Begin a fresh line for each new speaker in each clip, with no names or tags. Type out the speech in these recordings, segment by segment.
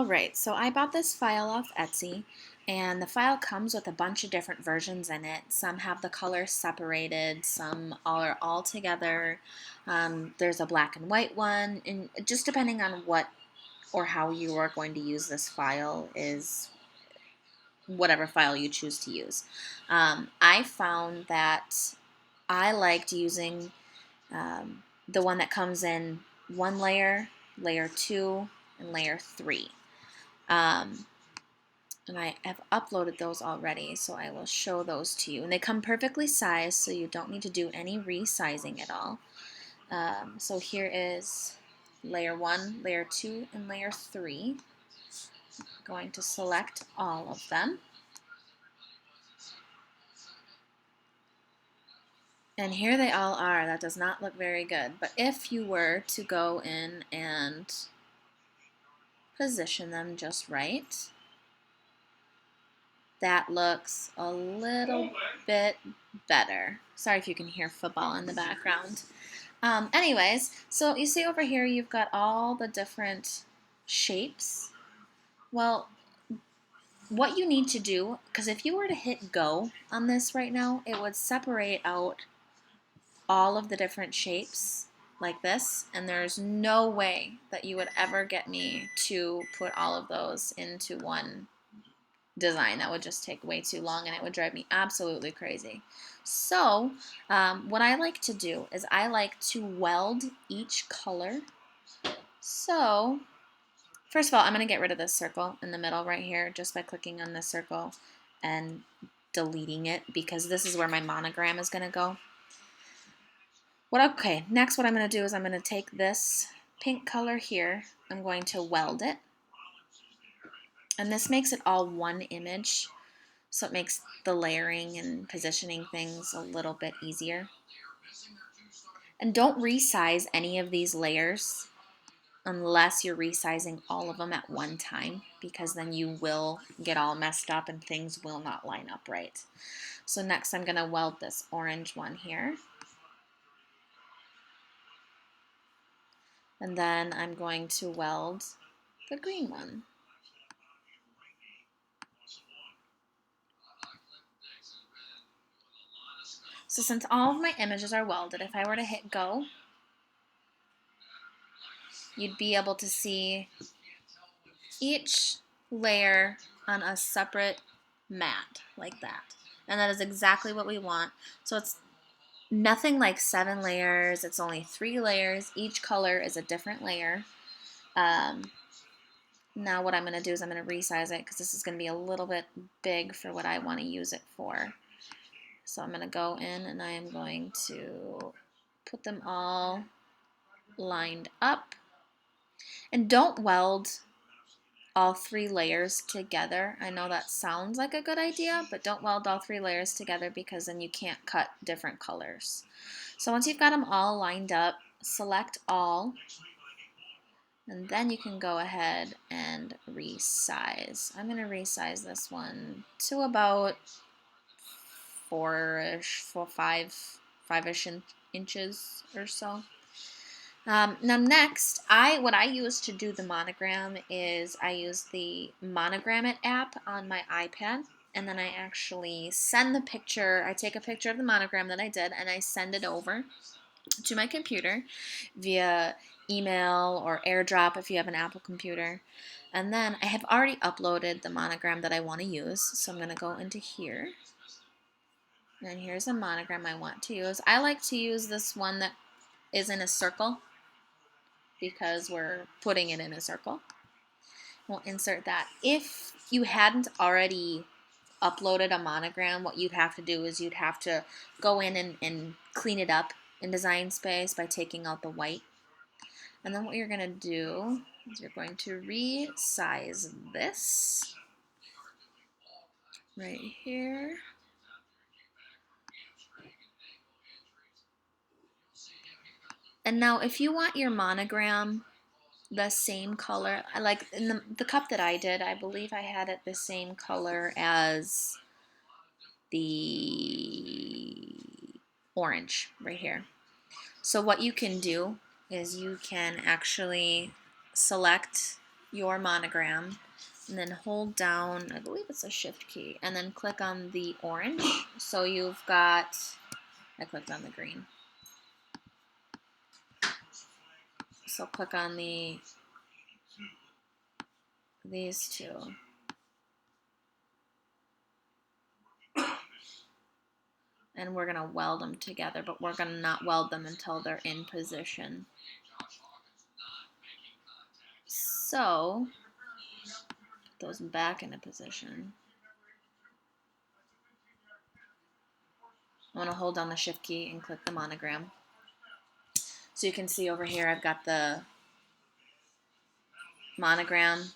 Alright, so I bought this file off Etsy, and the file comes with a bunch of different versions in it. Some have the colors separated, some are all together. There's a black and white one, and just depending on what or how you are going to use this file is whatever file you choose to use. I found that I liked using the one that comes in one layer, layer 2, and layer 3. And I have uploaded those already, so I will show those to you. And they come perfectly sized, so you don't need to do any resizing at all. So here is layer 1, layer 2, and layer 3. I'm going to select all of them. And here they all are. That does not look very good. But if you were to go in and position them just right, that looks a little bit better. Sorry if you can hear football in the background. Anyways, so you see over here you've got all the different shapes. Well, what you need to do, because if you were to hit go on this right now, it would separate out all of the different shapes like this, and there's no way that you would ever get me to put all of those into one design. That would just take way too long and it would drive me absolutely crazy. So what I like to do is I like to weld each color. So first of all, I'm going to get rid of this circle in the middle right here just by clicking on this circle and deleting it, because this is where my monogram is going to go. Next what I'm going to do is I'm going to take this pink color here, I'm going to weld it. And this makes it all one image, so it makes the layering and positioning things a little bit easier. And don't resize any of these layers unless you're resizing all of them at one time, because then you will get all messed up and things will not line up right. So next I'm going to weld this orange one here. And then I'm going to weld the green one. So since all of my images are welded, if I were to hit go, you'd be able to see each layer on a separate mat like that. And that is exactly what we want. So it's nothing like 7 layers, it's only 3 layers. Each color is a different layer. Now what I'm going to do is I'm going to resize it because this is going to be a little bit big for what I want to use it for. So I'm going to go in and I am going to put them all lined up. And don't weld all 3 layers together. I know that sounds like a good idea, but don't weld all 3 layers together because then you can't cut different colors. So once you've got them all lined up, select all, and then you can go ahead and resize. I'm going to resize this one to about 5-ish inches or so. Now next, what I use to do the monogram is I use the Monogram It app on my iPad, and then I actually send the picture, I take a picture of the monogram that I did, and I send it over to my computer via email or AirDrop if you have an Apple computer. And then I have already uploaded the monogram that I want to use, so I'm going to go into here. And here's a monogram I want to use. I like to use this one that is in a circle because we're putting it in a circle. We'll insert that. If you hadn't already uploaded a monogram, what you'd have to do is you'd have to go in and clean it up in Design Space by taking out the white. And then what you're going to do is you're going to resize this right here. And now if you want your monogram the same color, like in the cup that I did, I believe I had it the same color as the orange right here. So what you can do is you can actually select your monogram, and then hold down, I believe it's a shift key, and then click on the orange. So you've got, I clicked on the green. So click on these two. And we're going to weld them together, but we're going to not weld them until they're in position. So, put those back into position. I'm going to hold down the shift key and click the monogram. So you can see over here I've got the monogram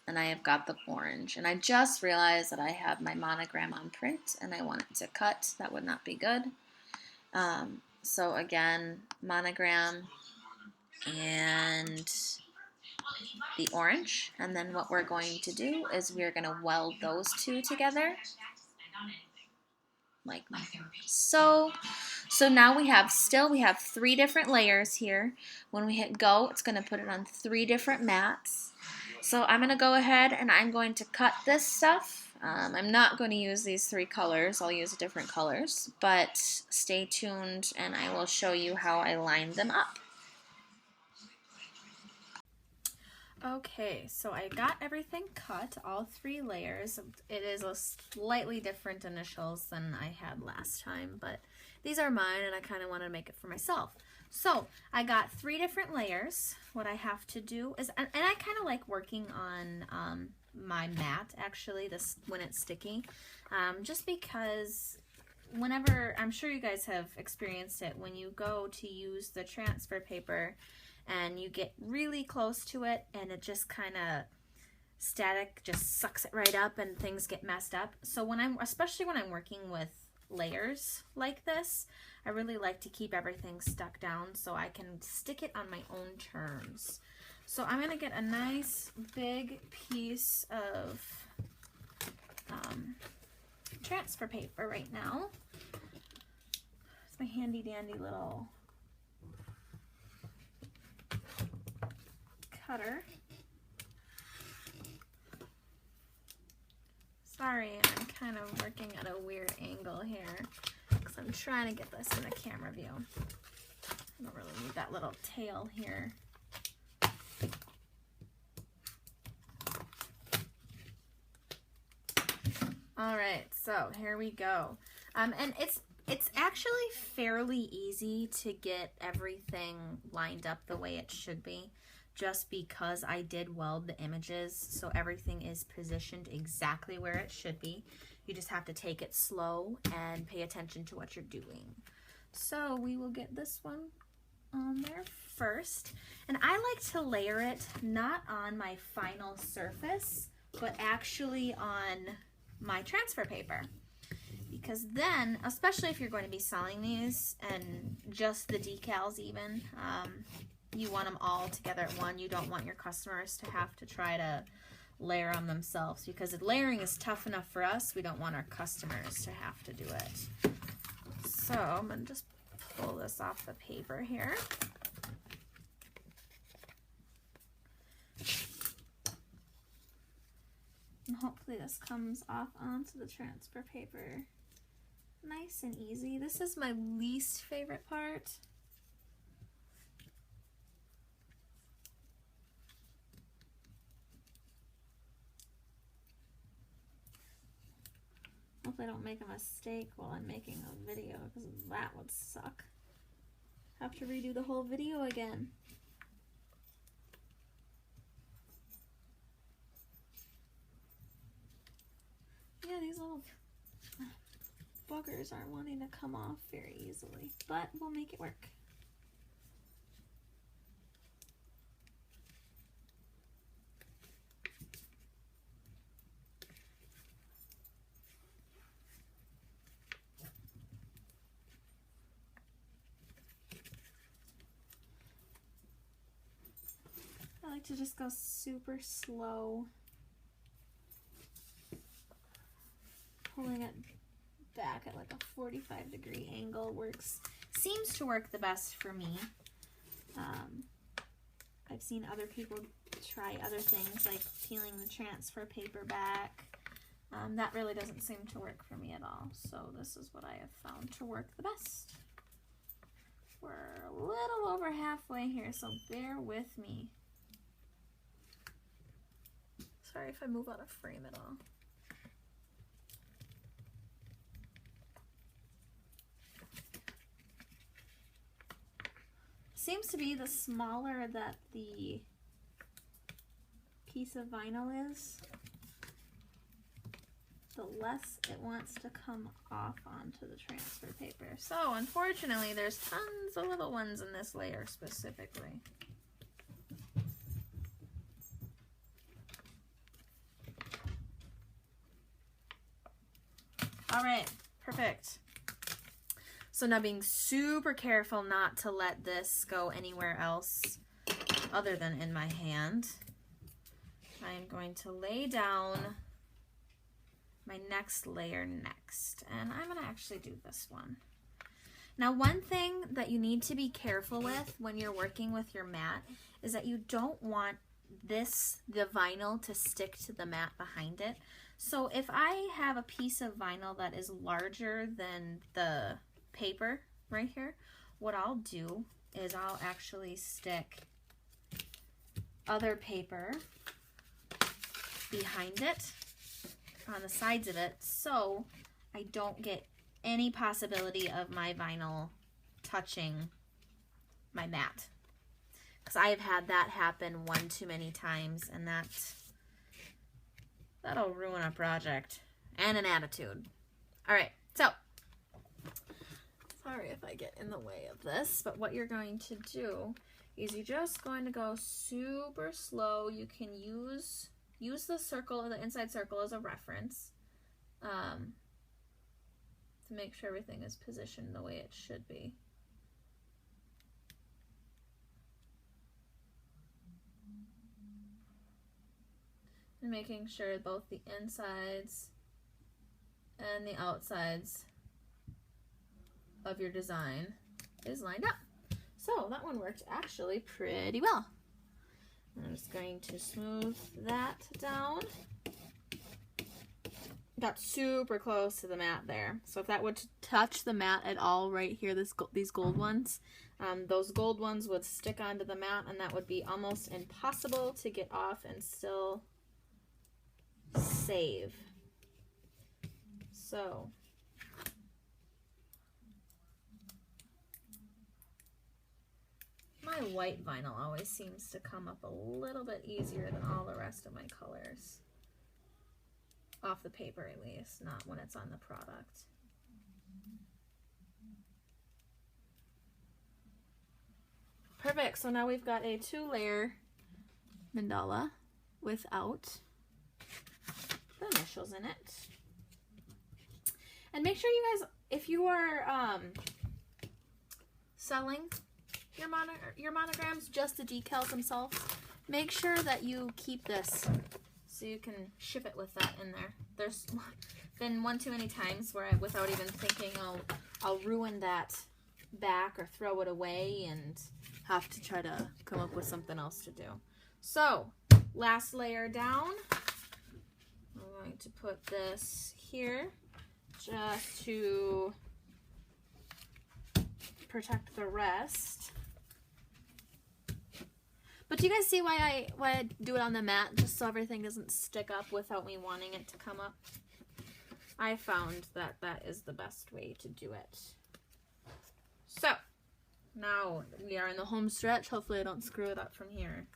and I have got the orange. And I just realized that I have my monogram on print and I want it to cut. That would not be good. So again, monogram and the orange. And then what we're going to do is we're going to weld those two together. Like so. So now we have 3 different layers here. When we hit go, it's going to put it on 3 different mats. So I'm going to go ahead and I'm going to cut this stuff. I'm not going to use these 3 colors. I'll use different colors, but stay tuned and I will show you how I line them up. Okay, so I got everything cut, all 3 layers. It is a slightly different initials than I had last time, but these are mine and I kind of want to make it for myself. So I got 3 different layers. What I have to do is, and I kind of like working on my mat actually, this when it's sticky, just because whenever, I'm sure you guys have experienced it, when you go to use the transfer paper and you get really close to it and it just kind of static just sucks it right up and things get messed up. So especially when I'm working with layers like this, I really like to keep everything stuck down so I can stick it on my own terms. So I'm going to get a nice big piece of transfer paper right now. It's my handy dandy little cutter. Sorry, I'm kind of working at a weird angle here because I'm trying to get this in a camera view. I don't really need that little tail here. All right, so here we go. And it's actually fairly easy to get everything lined up the way it should be, just because I did weld the images, so everything is positioned exactly where it should be. You just have to take it slow and pay attention to what you're doing. So we will get this one on there first. And I like to layer it not on my final surface, but actually on my transfer paper. Because then, especially if you're going to be selling these, and just the decals even, you want them all together at one. You don't want your customers to have to try to layer them themselves, because if layering is tough enough for us, we don't want our customers to have to do it. So I'm going to just pull this off the paper here. And hopefully this comes off onto the transfer paper nice and easy. This is my least favorite part. Hopefully I don't make a mistake while I'm making a video, because that would suck. Have to redo the whole video again. Yeah, these little buggers aren't wanting to come off very easily, but we'll make it work. I like to just go super slow, pulling it back at like a 45-degree angle seems to work the best for me. I've seen other people try other things like peeling the transfer paper back. That really doesn't seem to work for me at all. So this is what I have found to work the best. We're a little over halfway here, so bear with me. Sorry if I move out of frame at all. Seems to be the smaller that the piece of vinyl is, the less it wants to come off onto the transfer paper. So unfortunately, there's tons of little ones in this layer specifically. All right, perfect. So now being super careful not to let this go anywhere else other than in my hand, I'm going to lay down my next layer next. And I'm going to actually do this one. Now, one thing that you need to be careful with when you're working with your mat is that you don't want the vinyl to stick to the mat behind it. So if I have a piece of vinyl that is larger than the paper right here, what I'll do is I'll actually stick other paper behind it on the sides of it so I don't get any possibility of my vinyl touching my mat, because I have had that happen one too many times, and that'll ruin a project and an attitude. All right, so sorry if I get in the way of this, but what you're going to do is you're just going to go super slow. You can use the circle, the inside circle, as a reference to make sure everything is positioned the way it should be. And making sure both the insides and the outsides of your design is lined up. So that one worked actually pretty well. I'm just going to smooth that down. Got super close to the mat there. So if that would touch the mat at all right here, these gold ones, those gold ones would stick onto the mat, and that would be almost impossible to get off and still save. So my white vinyl always seems to come up a little bit easier than all the rest of my colors. Off the paper at least, not when it's on the product. Perfect, so now we've got a 2-layer mandala without the initials in it. And make sure you guys, if you are selling your monograms, just the decals themselves, make sure that you keep this so you can ship it with that in there. There's been one too many times where without even thinking, I'll ruin that back or throw it away and have to try to come up with something else to do. So last layer down, I'm going to put this here just to protect the rest. But do you guys see why I do it on the mat, just so everything doesn't stick up without me wanting it to come up? I found that that is the best way to do it. So now we are in the home stretch. Hopefully I don't screw it up from here.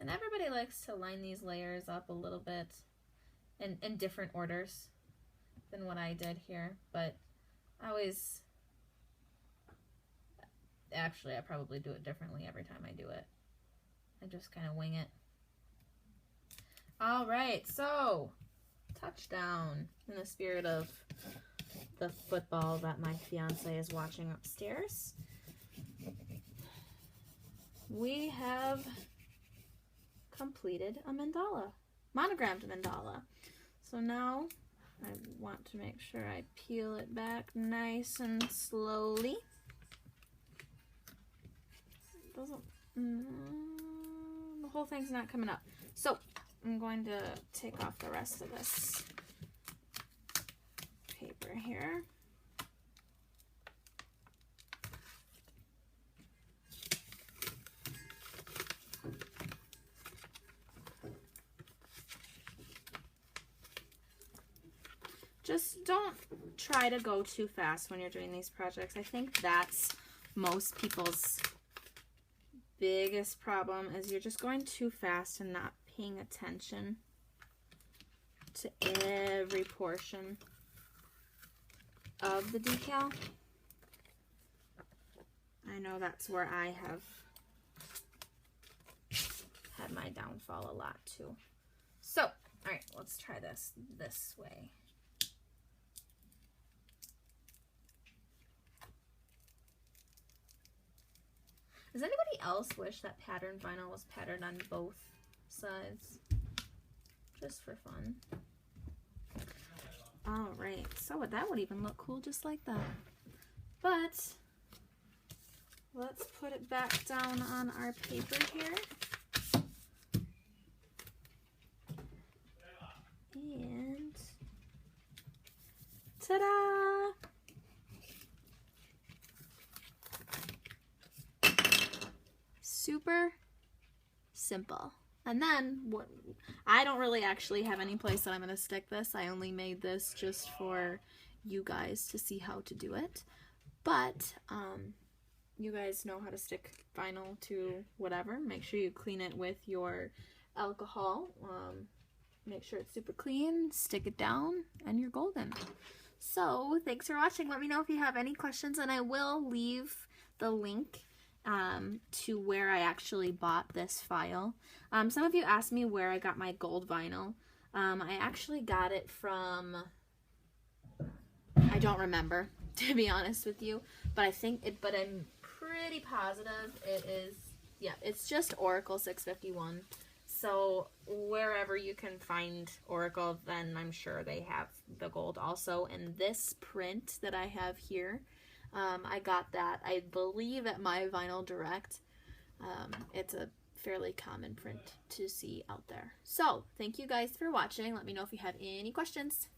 And everybody likes to line these layers up a little bit in different orders than what I did here, but I probably do it differently every time I do it. I just kind of wing it. All right, so touchdown in the spirit of the football that my fiance is watching upstairs. We have completed a mandala, monogrammed mandala. So now I want to make sure I peel it back nice and slowly. Doesn't, the whole thing's not coming up. So I'm going to take off the rest of this paper here. Just don't try to go too fast when you're doing these projects. I think that's most people's biggest problem, is you're just going too fast and not paying attention to every portion of the decal. I know that's where I have had my downfall a lot too. So, all right, let's try this way. Does anybody else wish that pattern vinyl was patterned on both sides? Just for fun. Alright, so that would even look cool just like that. But let's put it back down on our paper here. And ta-da! Super simple. And then what, I don't really actually have any place that I'm going to stick this. I only made this just for you guys to see how to do it. But you guys know how to stick vinyl to whatever. Make sure you clean it with your alcohol. Make sure it's super clean, stick it down, and you're golden. So thanks for watching. Let me know if you have any questions, and I will leave the link to where I actually bought this file. Some of you asked me where I got my gold vinyl. I actually got it from, I don't remember, to be honest with you, but I think it, but I'm pretty positive it is, yeah, it's just Oracle 651. So wherever you can find Oracle, then I'm sure they have the gold also. And this print that I have here, I got that, I believe, at My Vinyl Direct. It's a fairly common print to see out there. So, thank you guys for watching. Let me know if you have any questions.